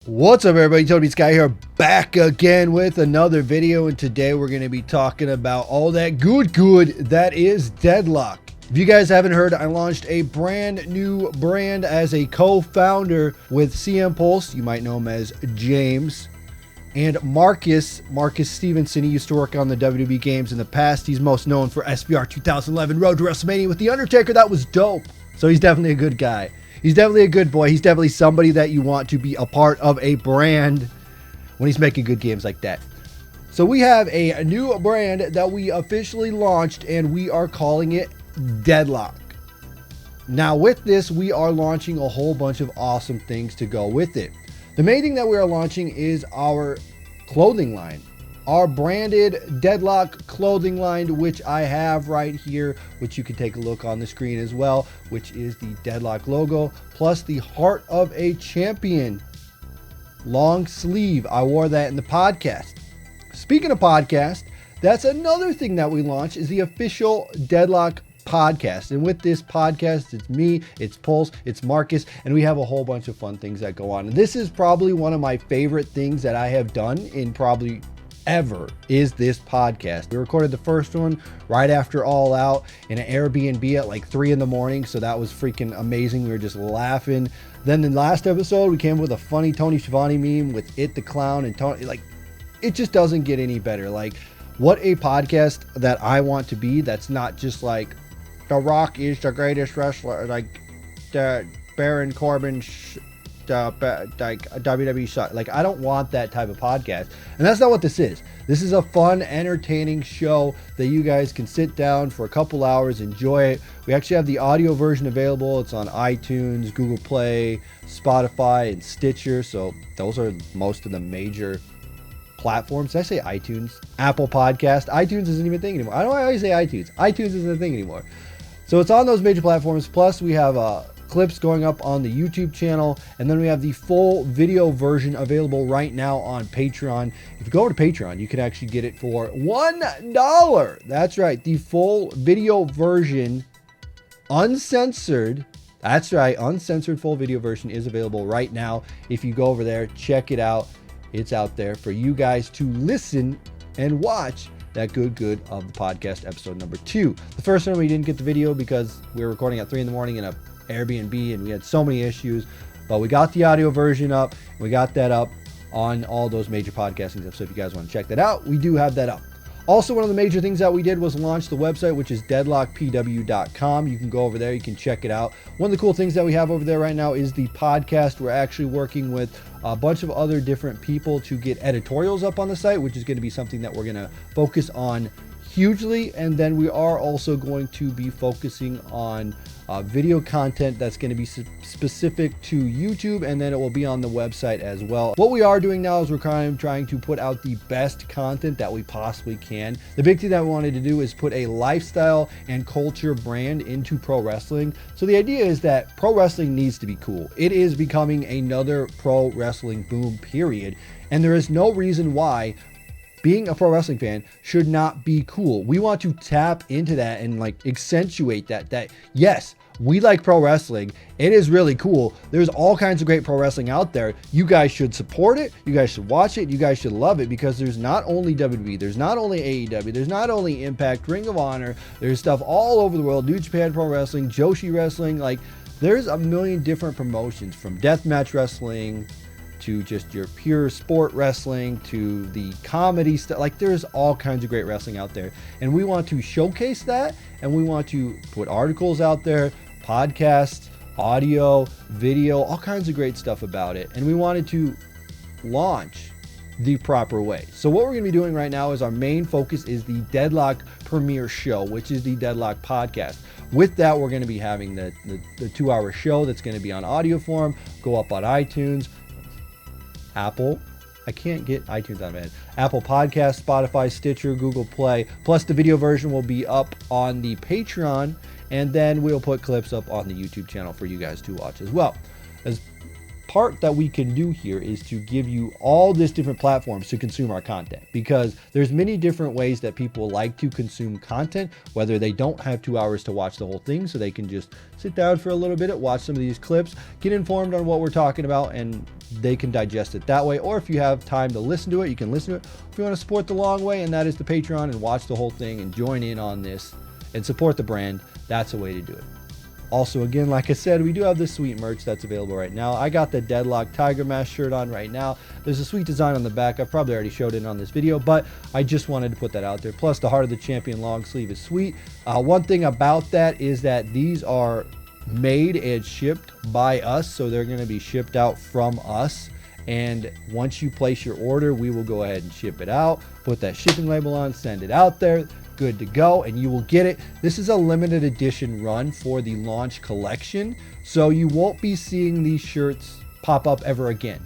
What's up, everybody? TonyPizzaGuy here, back again with another video, and today we're going to be talking about all that good that is Deadlock. If you guys haven't heard, I launched a brand new brand as a co-founder with CM Pulse. You might know him as James. And Marcus Stevenson. He used to work on the WWE games in the past. He's most known for SBR 2011 Road to WrestleMania with The Undertaker. That was dope. So he's definitely a good guy. He's definitely a good boy. He's definitely somebody that you want to be a part of a brand when he's making good games like that. So we have a new brand that we officially launched, and we are calling it Deadlock. Now with this, we are launching a whole bunch of awesome things to go with it. The main thing that we are launching is our clothing line. Our branded Deadlock clothing line, which I have right here, which you can take a look on the screen as well, which is the Deadlock logo, plus the Heart of a Champion long sleeve. I wore that in the podcast. Speaking of podcast, that's another thing that we launched is the official Deadlock podcast. And with this podcast, it's me, it's Pulse, it's Marcus, and we have a whole bunch of fun things that go on. And this is probably one of my favorite things that I have done in probably ever is this podcast. We recorded the first one right after All Out in an Airbnb at like 3 in the morning, so that was freaking amazing. We were just laughing. Then the last episode, we came up with a funny Tony Schiavone meme with It the Clown and Tony. Like, it just doesn't get any better. Like, what a podcast that I want to be. That's not just like The Rock is the greatest wrestler, like the Baron Corbin like WWE shot. Like, I don't want that type of podcast, and that's not what this is. This is a fun, entertaining show that you guys can sit down for a couple hours, enjoy it. We actually have the audio version available. It's on iTunes, Google Play, Spotify, and Stitcher. So those are most of the major platforms. Did I say iTunes? Apple Podcast. iTunes isn't even a thing anymore. I don't always say iTunes. iTunes isn't a thing anymore. So it's on those major platforms. Plus, we have clips going up on the YouTube channel, and then we have the full video version available right now on Patreon. If you go over to Patreon, you can actually get it for $1. That's right, the full video version, uncensored. That's right, uncensored full video version is available right now. If you go over there, check it out. It's out there for you guys to listen and watch that good of the podcast, episode number 2. The first one, we didn't get the video because we were recording at 3 in the morning in a Airbnb and we had so many issues, but we got the audio version up. We got that up on all those major podcasting stuff. So if you guys want to check that out, we do have that up. Also, one of the major things that we did was launch the website, which is deadlockpw.com. You can go over there, you can check it out. One of the cool things that we have over there right now is the podcast. We're actually working with a bunch of other different people to get editorials up on the site, which is going to be something that we're going to focus on hugely. And then we are also going to be focusing on video content that's going to be specific to YouTube, and then it will be on the website as well. What we are doing now is we're kind of trying to put out the best content that we possibly can. The big thing that we wanted to do is put a lifestyle and culture brand into pro wrestling. So the idea is that pro wrestling needs to be cool. It is becoming another pro wrestling boom, period. And there is no reason why being a pro wrestling fan should not be cool. We want to tap into that and like accentuate that yes, we like pro wrestling. It is really cool. There's all kinds of great pro wrestling out there. You guys should support it. You guys should watch it. You guys should love it, because there's not only WWE, there's not only AEW, there's not only Impact, Ring of Honor, there's stuff all over the world. New Japan Pro Wrestling, Joshi Wrestling, like there's a million different promotions, from deathmatch wrestling to just your pure sport wrestling to the comedy stuff. Like, there's all kinds of great wrestling out there, and we want to showcase that, and we want to put articles out there, podcasts, audio, video, all kinds of great stuff about it. And we wanted to launch the proper way. So what we're going to be doing right now is our main focus is the Deadlock premiere show, which is the Deadlock podcast. With that, we're going to be having the 2-hour show that's going to be on audio form, go up on iTunes, Apple. I can't get iTunes out of my head. Apple Podcast, Spotify, Stitcher, Google Play. Plus the video version will be up on the Patreon, and then we'll put clips up on the YouTube channel for you guys to watch as well. As part that we can do here is to give you all these different platforms to consume our content, because there's many different ways that people like to consume content, whether they don't have 2 hours to watch the whole thing, so they can just sit down for a little bit, watch some of these clips, get informed on what we're talking about, and they can digest it that way. Or if you have time to listen to it, you can listen to it. If you want to support the long way, and that is the Patreon, and watch the whole thing and join in on this and support the brand, that's a way to do it. Also, again, like I said, we do have this sweet merch that's available right now. I got the Deadlock Tiger Mask shirt on right now. There's a sweet design on the back. I've probably already showed it on this video, but I just wanted to put that out there. Plus, the Heart of the Champion long sleeve is sweet. One thing about that is that these are made and shipped by us, so they're going to be shipped out from us. And once you place your order, we will go ahead and ship it out, put that shipping label on, send it out there. Good to go, and you will get it. This is a limited edition run for the launch collection, so you won't be seeing these shirts pop up ever again.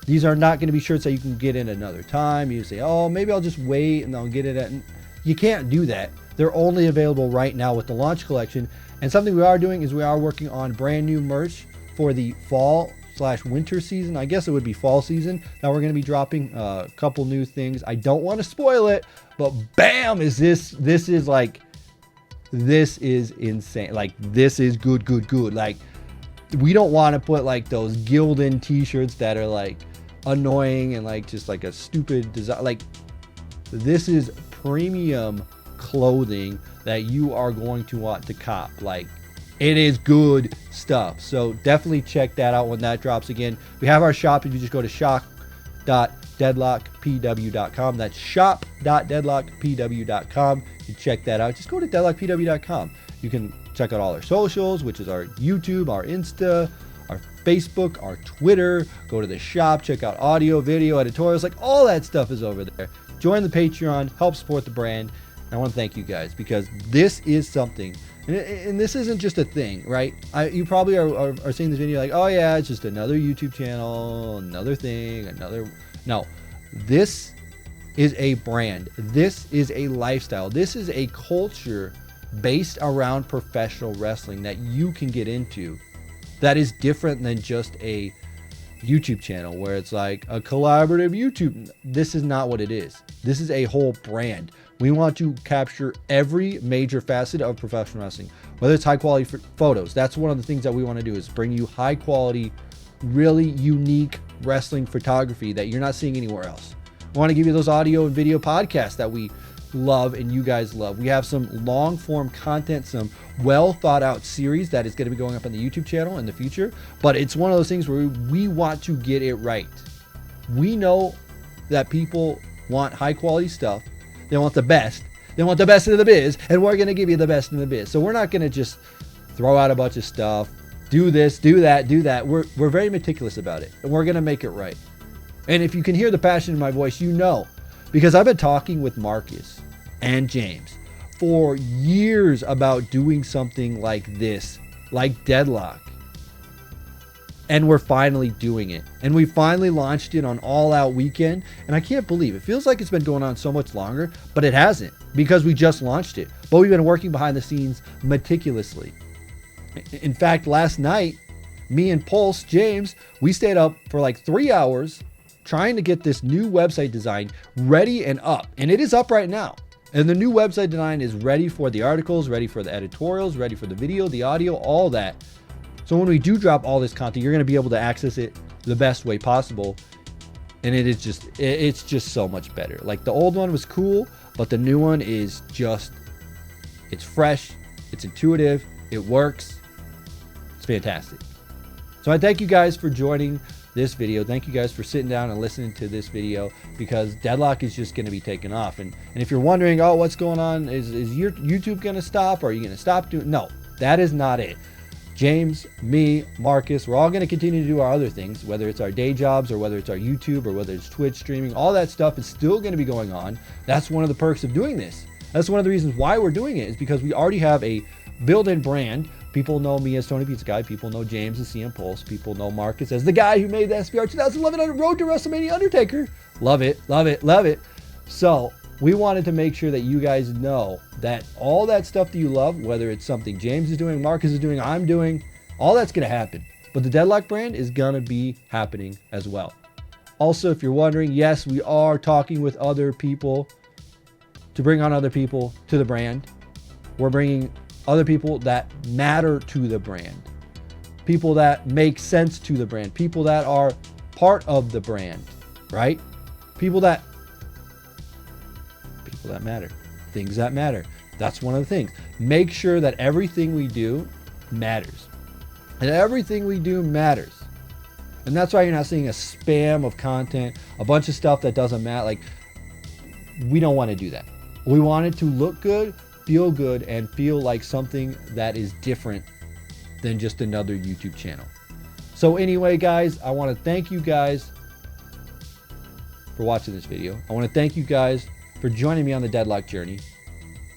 These are not going to be shirts that you can get in another time. You say, oh, maybe I'll just wait and I'll get it at. You can't do that. They're only available right now with the launch collection. And something we are doing is we are working on brand new merch for the fall/winter season. I guess it would be fall season. Now we're going to be dropping a couple new things. I don't want to spoil it, but bam, is this is like, this is insane. Like, this is good. Like, we don't want to put like those Gildan t-shirts that are like annoying and like just like a stupid design. Like, this is premium clothing that you are going to want to cop. Like, it is good stuff. So definitely check that out when that drops. Again, we have our shop. If you just go to shop.deadlockpw.com, that's shop.deadlockpw.com. You check that out. Just go to deadlockpw.com. You can check out all our socials, which is our YouTube, our Insta, our Facebook, our Twitter. Go to the shop, check out audio, video, editorials, like all that stuff is over there. Join the Patreon, help support the brand. And I want to thank you guys, because this is something. And this isn't just a thing, right? You probably are seeing this video like, oh yeah, it's just another YouTube channel, another thing, No, this is a brand. This is a lifestyle. This is a culture based around professional wrestling that you can get into that is different than just a YouTube channel where it's like a collaborative YouTube. This is not what it is. This is a whole brand. We want to capture every major facet of professional wrestling, whether it's high quality photos. That's one of the things that we want to do, is bring you high quality, really unique wrestling photography that you're not seeing anywhere else. We want to give you those audio and video podcasts that we love and you guys love. We have some long form content, some well thought out series that is going to be going up on the YouTube channel in the future, but it's one of those things where we want to get it right. We know that people want high quality stuff. They want the best. They want the best in the biz, and we're going to give you the best in the biz. So we're not going to just throw out a bunch of stuff, do this, do that, do that. We're very meticulous about it, and we're going to make it right. And if you can hear the passion in my voice, you know, because I've been talking with Marcus and James for years about doing something like this, like Deadlock. And we're finally doing it. And we finally launched it on All Out Weekend. And I can't believe it. Feels like it's been going on so much longer, but it hasn't, because we just launched it. But we've been working behind the scenes meticulously. In fact, last night, me and Pulse, James, we stayed up for like 3 hours trying to get this new website design ready and up. And it is up right now. And the new website design is ready for the articles, ready for the editorials, ready for the video, the audio, all that. So when we do drop all this content, you're going to be able to access it the best way possible. And it's just so much better. Like, the old one was cool, but the new one is just, it's fresh, it's intuitive, it works, it's fantastic. So I thank you guys for joining this video. Thank you guys for sitting down and listening to this video, because Deadlock is just going to be taking off. And if you're wondering, oh, what's going on? Is your YouTube going to stop? Or are you going to stop doing? No, that is not it. James, me, Marcus, we're all going to continue to do our other things, whether it's our day jobs or whether it's our YouTube or whether it's Twitch streaming. All that stuff is still going to be going on. That's one of the perks of doing this. That's one of the reasons why we're doing it, is because we already have a built-in brand. People know me as Tony Pizza Guy. People know James as CM Pulse. People know Marcus as the guy who made the SBR 2011 on Road to WrestleMania Undertaker. Love it, love it, love it. So we wanted to make sure that you guys know that all that stuff that you love, whether it's something James is doing, Marcus is doing, I'm doing, all that's going to happen. But the Deadlock brand is going to be happening as well. Also, if you're wondering, yes, we are talking with other people to bring on other people to the brand. We're bringing other people that matter to the brand, people that make sense to the brand, people that are part of the brand, right? People that matter, things that matter. That's one of the things. Make sure that everything we do matters. And everything we do matters. And that's why you're not seeing a spam of content, a bunch of stuff that doesn't matter. Like, we don't want to do that. We want it to look good, feel good, and feel like something that is different than just another YouTube channel. So anyway, guys, I want to thank you guys for watching this video. I want to thank you guys for joining me on the Deadlock journey.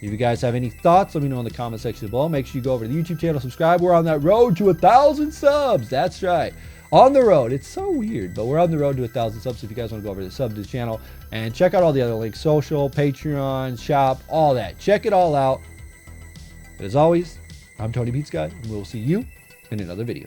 If you guys have any thoughts, let me know in the comment section below. Make sure you go over to the YouTube channel, subscribe. We're on that road to 1,000 subs. That's right. On the road. It's so weird, but we're on the road to 1,000 subs. So if you guys want to go over to sub to the channel and check out all the other links, social, Patreon, shop, all that. Check it all out. But as always, I'm Tony Pizza Guy, and we'll see you in another video.